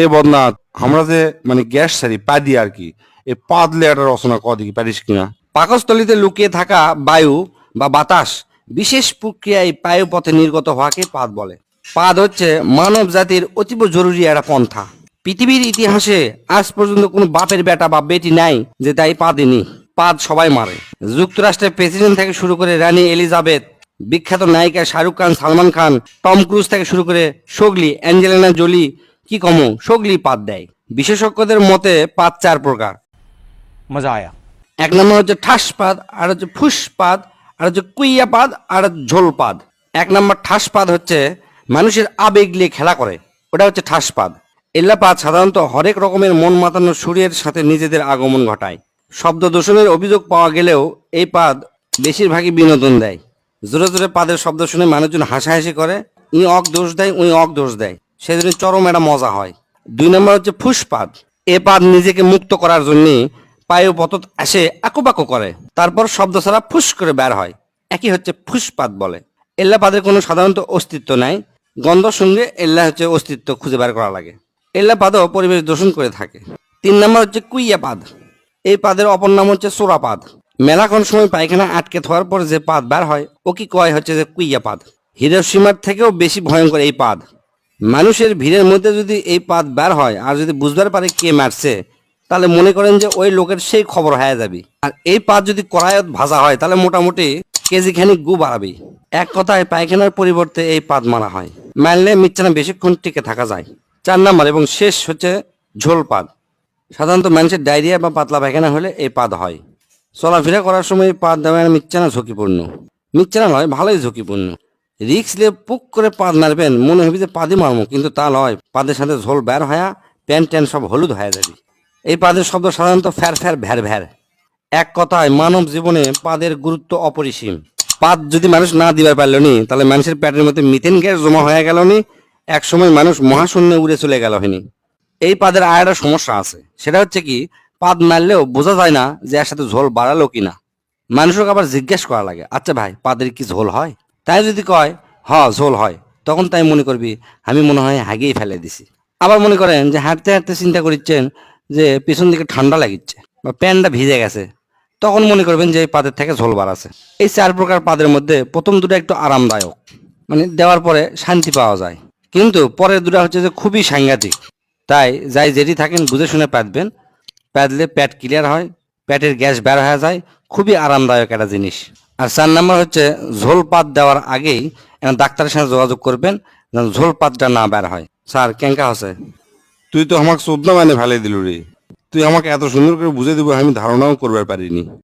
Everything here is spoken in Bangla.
এ বদনাথ, আমরা যে মানে গ্যাস সারি পা দিয়ে আর কি, এ পাদলে একটা রচনা কদি পারিস কিনা? পাকস্থলীতে লুকিয়ে থাকা বায়ু বা বাতাস বিশেষ প্রক্রিয়ায় বায়ুপথে নির্গত হওয়াকে পাদ বলে। পাদ হচ্ছে মানব জাতির অতীব জরুরি একটা পন্থা। পৃথিবীর ইতিহাসে আজ পর্যন্ত কোনো বাপের বেটা বা বেটি নাই যে তাই পাদেনি। পাদ সবাই মারে। যুক্তরাষ্ট্রের প্রেসিডেন্ট থেকে শুরু করে রানী এলিজাবেথ, বিখ্যাত নায়িকা শাহরুখ খান, সালমান খান, টম ক্রুজ থেকে শুরু করে সোগলি, অ্যাঞ্জেলিনা জোলি, কি কমো সোগলি পাদ দেয়। বিশেষজ্ঞদের মতে পাদ চার প্রকার। मजा आया। এক নম্বর হচ্ছে ঠাসপাদ, আর হচ্ছে ফুসপাদ, আর হচ্ছে কুইয়াপাদ, আর ঝোলপাদ। এক নম্বর ঠাসপাদ হচ্ছে মানুষের আবেগ নিয়ে খেলা করে, ওটা হচ্ছে ঠাসপাদ। এল্লাপাদ সাধারণত হরেক রকমের মন মাতানো সুরের সাথে নিজেদের আগমন ঘটায়। শব্দ দূষণের অভিযোগ পাওয়া গেলেও এই পাদ বেশিরভাগই বিনোদন দেয়। জোরে জোরে পাদের শব্দ শুনে মানুষজন হাসাহাসি করে, ই অক দোষ দেয়, উই অক দোষ দেয়, সেজন্য চরম একটা মজা হয়। দুই নম্বর হচ্ছে ফুসপাদ। এ পাদ নিজেকে মুক্ত করার জন্য পায়ু পতত আসে আকুপাকু করে, তারপর শব্দ ছাড়া ফুস করে বের হয়, একই হচ্ছে ফুসপাদ বলে। এল্লা পাদের কোনো সাধারণত অস্তিত্ব নাই, গন্ধ সঙ্গে এল্লা হচ্ছে অস্তিত্ব খুঁজে বের করা লাগে। এল্লা পাদও পরিবেশ দূষণ করে থাকে। তিন নম্বর হচ্ছে কুইয়া পাদ। এই পাদের অপর নাম হচ্ছে সোরাপাদ। মেলাক্ষণ সময় পায়খানা আটকে থাকার পর যে পাদ বের হয় ও কি কয় হচ্ছে যে কুইয়া পাদ। হিরোশিমার থেকেও বেশি ভয়ঙ্কর এই পাদ। মানুষের ভিড়ের মধ্যে যদি এই পাদ বের হয় আর যদি বুঝবার পারে কে মারছে, তাহলে মনে করেন যে ওই লোকের সেই খবর হয়ে যাবে। আর এই পাদ যদি কড়াইত ভাজা হয় তাহলে মোটামুটি কেজি খানিক গু বাড়াবে। এক কথায় পায়খানার পরিবর্তে এই পাদ মারা হয়, মারলে মিচ্ছানা বেশিক্ষণ টিকে থাকা যায়। চার নাম্বার এবং শেষ হচ্ছে ঝোল পাদ। সাধারণত মানুষের ডায়রিয়া বা পাতলা পায়খানা হলে এই পাদ হয়। চলাফেরা করার সময় এই পাদ দেওয়া মিচ্ছানা ঝুঁকিপূর্ণ। মিচ্ছানা নয়, ভালোই ঝুঁকিপূর্ণ। রিক্স নিয়ে পুক করে পাদ মারবেন, মনে হবে যে পাদি মারমো, কিন্তু তা নয়, পাদের সাথে ঝোল বের হয়া প্যান্ট ট্যান্ট সব হলুদ হয়ে যাবে। এই পাদের শব্দ সাধারণত ফ্যার ফ্যার ভ্যার ভ্যার। এক কথায় মানব জীবনে পাদের গুরুত্ব অপরিসীম। পাদ যদি মানুষ না দিবার পারল নি, তাহলে মানুষের পেটের মধ্যে মিথেন গ্যাস জমা হয়ে গেল নি, এক সময় মানুষ মহাশূন্যে উড়ে চলে গেল হয়নি। এই পাদের আর একটা সমস্যা আছে, সেটা হচ্ছে কি, পাদ মারলেও বোঝা যায় না যে এর সাথে ঝোল বাড়ালো কিনা। মানুষকে আবার জিজ্ঞেস করা লাগে, আচ্ছা ভাই পাদের কি ঝোল হয়? তাই যদি কয় হ ঝোল হয়, তখন তাই মনে করবি আমি মনে হয় হাগিয়ে ফেলে দিছি। আবার মনে করেন যে হাঁটতে হাঁটতে চিন্তা করছেন যে পিছন দিকে ঠান্ডা লাগিচ্ছে বা প্যান্টটা ভিজে গেছে, তখন মনে করবেন যে এই পাদের থেকে ঝোল বাড়াছে। এই চার প্রকার পাদের মধ্যে প্রথম দুটো একটু আরামদায়ক, মানে দেওয়ার পরে শান্তি পাওয়া যায়, কিন্তু পরের দুটো হচ্ছে যে খুবই সাংঘাতিক। তাই যাই যেটি থাকেন বুঝে শুনে পাতবেন, পাতলে পেট ক্লিয়ার হয়, পেটের গ্যাস বের হয়ে যায়, খুবই আরামদায়ক একটা জিনিস। আর চার নাম্বার হচ্ছে ঝোল পাত দেওয়ার আগেই ডাক্তারের সাথে যোগাযোগ করবেন যেন ঝোল পাতটা না বের হয়। স্যার কেঙ্কা হচ্ছে? তুই তো আমাকে চোদ্দা মানে ভালো দিল রে। তুই আমাকে এত সুন্দর করে বুঝে দিব আমি ধারণাও করবার পারিনি।